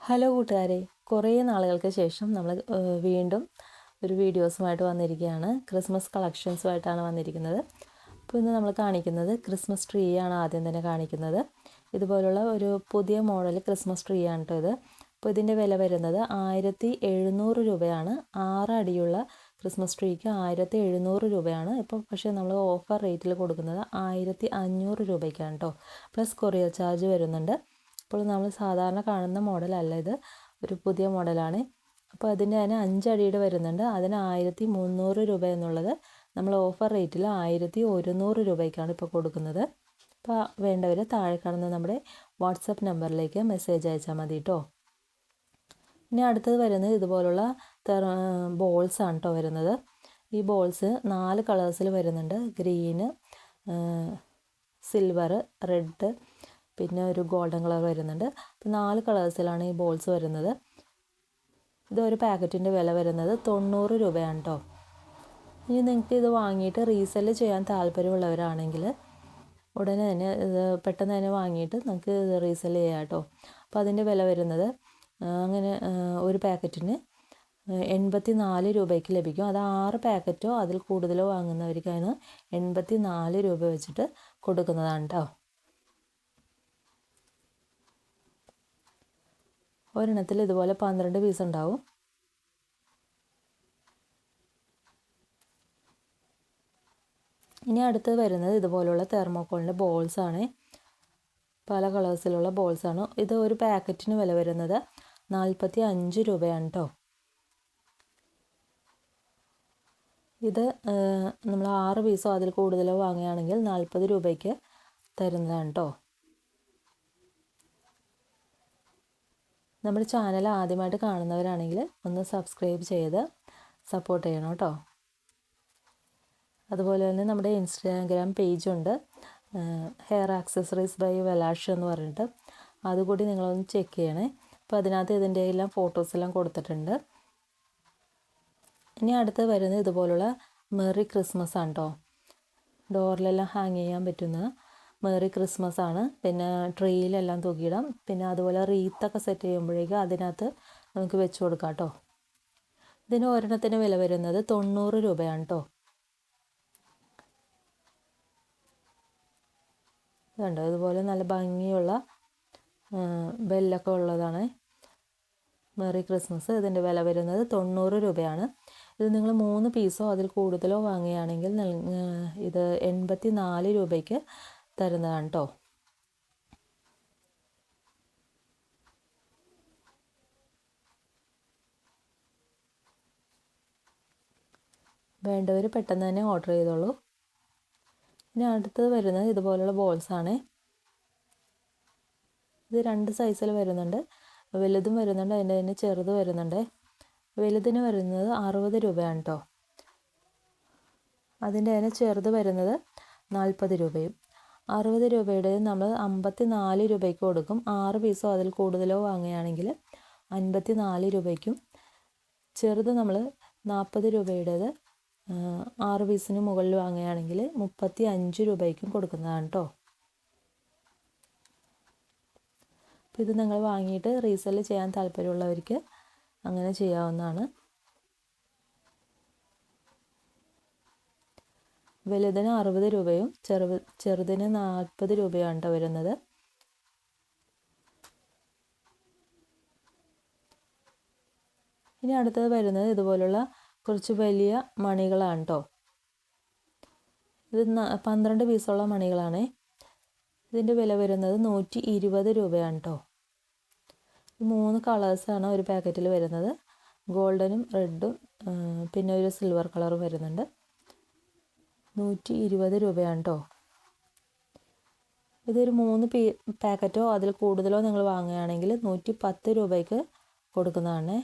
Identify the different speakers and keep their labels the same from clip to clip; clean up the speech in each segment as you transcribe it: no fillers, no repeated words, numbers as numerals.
Speaker 1: Hello കൂട്ടുകാരെ, കുറേ നാളുകൾക്ക് ശേഷം നമ്മൾ വീണ്ടും ഒരു വീഡിയോസുമായിട്ട് വന്നിരിക്കുകയാണ്. ക്രിസ്മസ് കളക്ഷൻസുമായിട്ടാണ് വന്നിരിക്കുന്നത്. അപ്പോൾ ഇന്ന് നമ്മൾ കാണിക്കുന്നത് ക്രിസ്മസ് ട്രീ ആണ്. ആദ്യം തന്നെ കാണിക്കുന്നത് ഇതുപോലുള്ള ഒരു പുതിയ മോഡൽ ക്രിസ്മസ് ട്രീ ആണ് കേട്ടോ ഇത്. അപ്പോൾ ഇതിൻ്റെ വില വരുന്നത് 1700 രൂപയാണ്. 6 അടിയുള്ള ക്രിസ്മസ് ട്രീക്ക് 1700 രൂപയാണ്. ഇപ്പോൾ പക്ഷേ നമ്മൾ ഓഫർ റേറ്റിൽ കൊടുക്കുന്നത് 1500 രൂപയ്ക്കാണ് കേട്ടോ. പ്ലസ് കൊറിയർ ചാർജ് വരുന്നുണ്ട്. അപ്പോൾ നമ്മൾ സാധാരണ കാണുന്ന മോഡലല്ല, ഇത് ഒരു പുതിയ മോഡലാണ്. അപ്പോൾ അതിൻ്റെ തന്നെ 5 അടിയുടെ വരുന്നുണ്ട്. അതിന് 1300 രൂപ എന്നുള്ളത് നമ്മൾ ഓഫർ റേറ്റിൽ 1100 രൂപയ്ക്കാണ് ഇപ്പോൾ കൊടുക്കുന്നത്. അപ്പോൾ വേണ്ടവർ താഴെ കാണുന്ന നമ്മുടെ വാട്സപ്പ് നമ്പറിലേക്ക് മെസ്സേജ് അയച്ചാൽ മതി കേട്ടോ. ഇനി അടുത്തത് വരുന്നത് ഇതുപോലുള്ള ബോൾസാണ് കേട്ടോ വരുന്നത്. ഈ ബോൾസ് 4 കളേഴ്സിൽ വരുന്നുണ്ട്. ഗ്രീന്, സിൽവർ, റെഡ്, പിന്നെ ഒരു ഗോൾഡൻ കളർ വരുന്നുണ്ട്. അപ്പോൾ 4 കളേഴ്സിലാണ് ഈ ബോൾസ് വരുന്നത്. ഇതൊരു പാക്കറ്റിൻ്റെ വില വരുന്നത് 90 രൂപയാണ് കേട്ടോ. ഇനി നിങ്ങൾക്ക് ഇത് വാങ്ങിയിട്ട് റീസെല് ചെയ്യാൻ താല്പര്യമുള്ളവരാണെങ്കിൽ ഉടനെ തന്നെ ഇത് പെട്ടെന്ന് തന്നെ വാങ്ങിയിട്ട് നിങ്ങൾക്ക് ഇത് റീസെല് ചെയ്യാം കേട്ടോ. അപ്പോൾ അതിൻ്റെ വില വരുന്നത് അങ്ങനെ ഒരു പാക്കറ്റിന് 84 രൂപയ്ക്ക് ലഭിക്കും. അത് 6 പാക്കറ്റോ അതിൽ കൂടുതലോ വാങ്ങുന്നവർക്കാണ് 84 രൂപ വെച്ചിട്ട് കൊടുക്കുന്നതാണ് കേട്ടോ. ഒരെണ്ണത്തിൽ ഇതുപോലെ 12 പീസ് ഉണ്ടാവും. ഇനി അടുത്തത് വരുന്നത് ഇതുപോലുള്ള തെർമോക്കോളിൻ്റെ ബോൾസാണ്. പല കളേഴ്സിലുള്ള ബോൾസാണ്. ഇത് ഒരു പാക്കറ്റിന് വില വരുന്നത് 45 രൂപയാണ് കേട്ടോ. ഇത് നമ്മൾ 6 പീസോ അതിൽ കൂടുതലോ വാങ്ങുകയാണെങ്കിൽ 40 രൂപയ്ക്ക് തരുന്നതാണ് കേട്ടോ. നമ്മുടെ ചാനൽ ആദ്യമായിട്ട് കാണുന്നവരാണെങ്കിൽ ഒന്ന് സബ്സ്ക്രൈബ് ചെയ്ത് സപ്പോർട്ട് ചെയ്യണം കേട്ടോ. അതുപോലെ തന്നെ നമ്മുടെ ഇൻസ്റ്റാഗ്രാം പേജുണ്ട്, ഹെയർ ആക്സസറീസ് ബൈ വെലാഷ് എന്ന് പറഞ്ഞിട്ട്. അതുകൂടി നിങ്ങളൊന്ന് ചെക്ക് ചെയ്യണേ. അപ്പോൾ അതിനകത്ത് ഇതിൻ്റെ എല്ലാം ഫോട്ടോസെല്ലാം കൊടുത്തിട്ടുണ്ട്. ഇനി അടുത്ത് വരുന്നത് ഇതുപോലുള്ള മെറി ക്രിസ്മസ് ആണ് കേട്ടോ. ഡോറിലെല്ലാം ഹാങ് ചെയ്യാൻ പറ്റുന്ന മെറി ക്രിസ്മസ് ആണ്. പിന്നെ ട്രെയിലെല്ലാം തൂക്കിയിടാം. പിന്നെ അതുപോലെ റീത്തൊക്കെ സെറ്റ് ചെയ്യുമ്പോഴേക്കും അതിനകത്ത് നമുക്ക് വെച്ച് കൊടുക്കാം കേട്ടോ. ഇതിന് ഒരെണ്ണത്തിന് വില വരുന്നത് 90 രൂപയാണ് കേട്ടോ. ഇതുണ്ട്, ഇതുപോലെ നല്ല ഭംഗിയുള്ള ബെല്ലൊക്കെ ഉള്ളതാണ് മെറി ക്രിസ്മസ്. ഇതിൻ്റെ വില വരുന്നത് 90 രൂപയാണ്. ഇത് നിങ്ങൾ 3 പീസോ അതിൽ കൂടുതലോ വാങ്ങുകയാണെങ്കിൽ ഇത് 84 രൂപയ്ക്ക് തരുന്നതാണ് കേട്ടോ. വേണ്ടവർ പെട്ടെന്ന് തന്നെ ഓർഡർ ചെയ്തോളൂ. ഇനി അടുത്തത് വരുന്നത് ഇതുപോലുള്ള ബോൾസാണ്. ഇത് 2 സൈസിൽ വരുന്നുണ്ട്. വലുതും വരുന്നുണ്ട്, അതിൻ്റെ തന്നെ ചെറുത് വരുന്നുണ്ട്. വലുതിന് വരുന്നത് 60 രൂപയാണ് കേട്ടോ. അതിൻ്റെ തന്നെ ചെറുത് വരുന്നത് 40 രൂപയും. 60 രൂപയുടെ നമ്മൾ 54 രൂപയ്ക്ക് കൊടുക്കും. 6 പീസോ അതിൽ കൂടുതലോ വാങ്ങുകയാണെങ്കിൽ 54 രൂപയ്ക്കും. ചെറുത് നമ്മൾ 40 രൂപയുടേത് 6 പീസിന് മുകളിൽ വാങ്ങുകയാണെങ്കിൽ 35 രൂപയ്ക്കും കൊടുക്കുന്നതാണ് കേട്ടോ. അപ്പോൾ ഇത് നിങ്ങൾ വാങ്ങിയിട്ട് റീസെല് ചെയ്യാൻ താല്പര്യമുള്ളവർക്ക് അങ്ങനെ ചെയ്യാവുന്നതാണ്. വലുതിന് 60 രൂപയും ചെറുതിന് 40 രൂപയാണ് കേട്ടോ വരുന്നത്. ഇനി അടുത്തത് വരുന്നത് ഇതുപോലുള്ള കുറച്ച് വലിയ മണികളാണ് കേട്ടോ. ഇത് 12 പീസുള്ള മണികളാണ്. ഇതിൻ്റെ വില വരുന്നത് 120 രൂപയാണ് കേട്ടോ. 3 കളേഴ്സാണ് ഒരു പാക്കറ്റിൽ വരുന്നത്. ഗോൾഡനും റെഡും പിന്നെ ഒരു സിൽവർ കളറും വരുന്നുണ്ട്. 120 രൂപയാണ് കേട്ടോ. ഇതൊരു 3 പാക്കറ്റോ അതിൽ കൂടുതലോ നിങ്ങൾ വാങ്ങുകയാണെങ്കിൽ 110 രൂപയ്ക്ക് കൊടുക്കുന്നതാണ്.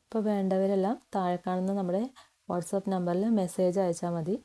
Speaker 1: അപ്പോൾ വേണ്ടവരെല്ലാം താഴെ കാണുന്ന നമ്മുടെ വാട്സപ്പ് നമ്പറിൽ മെസ്സേജ് അയച്ചാൽ മതി.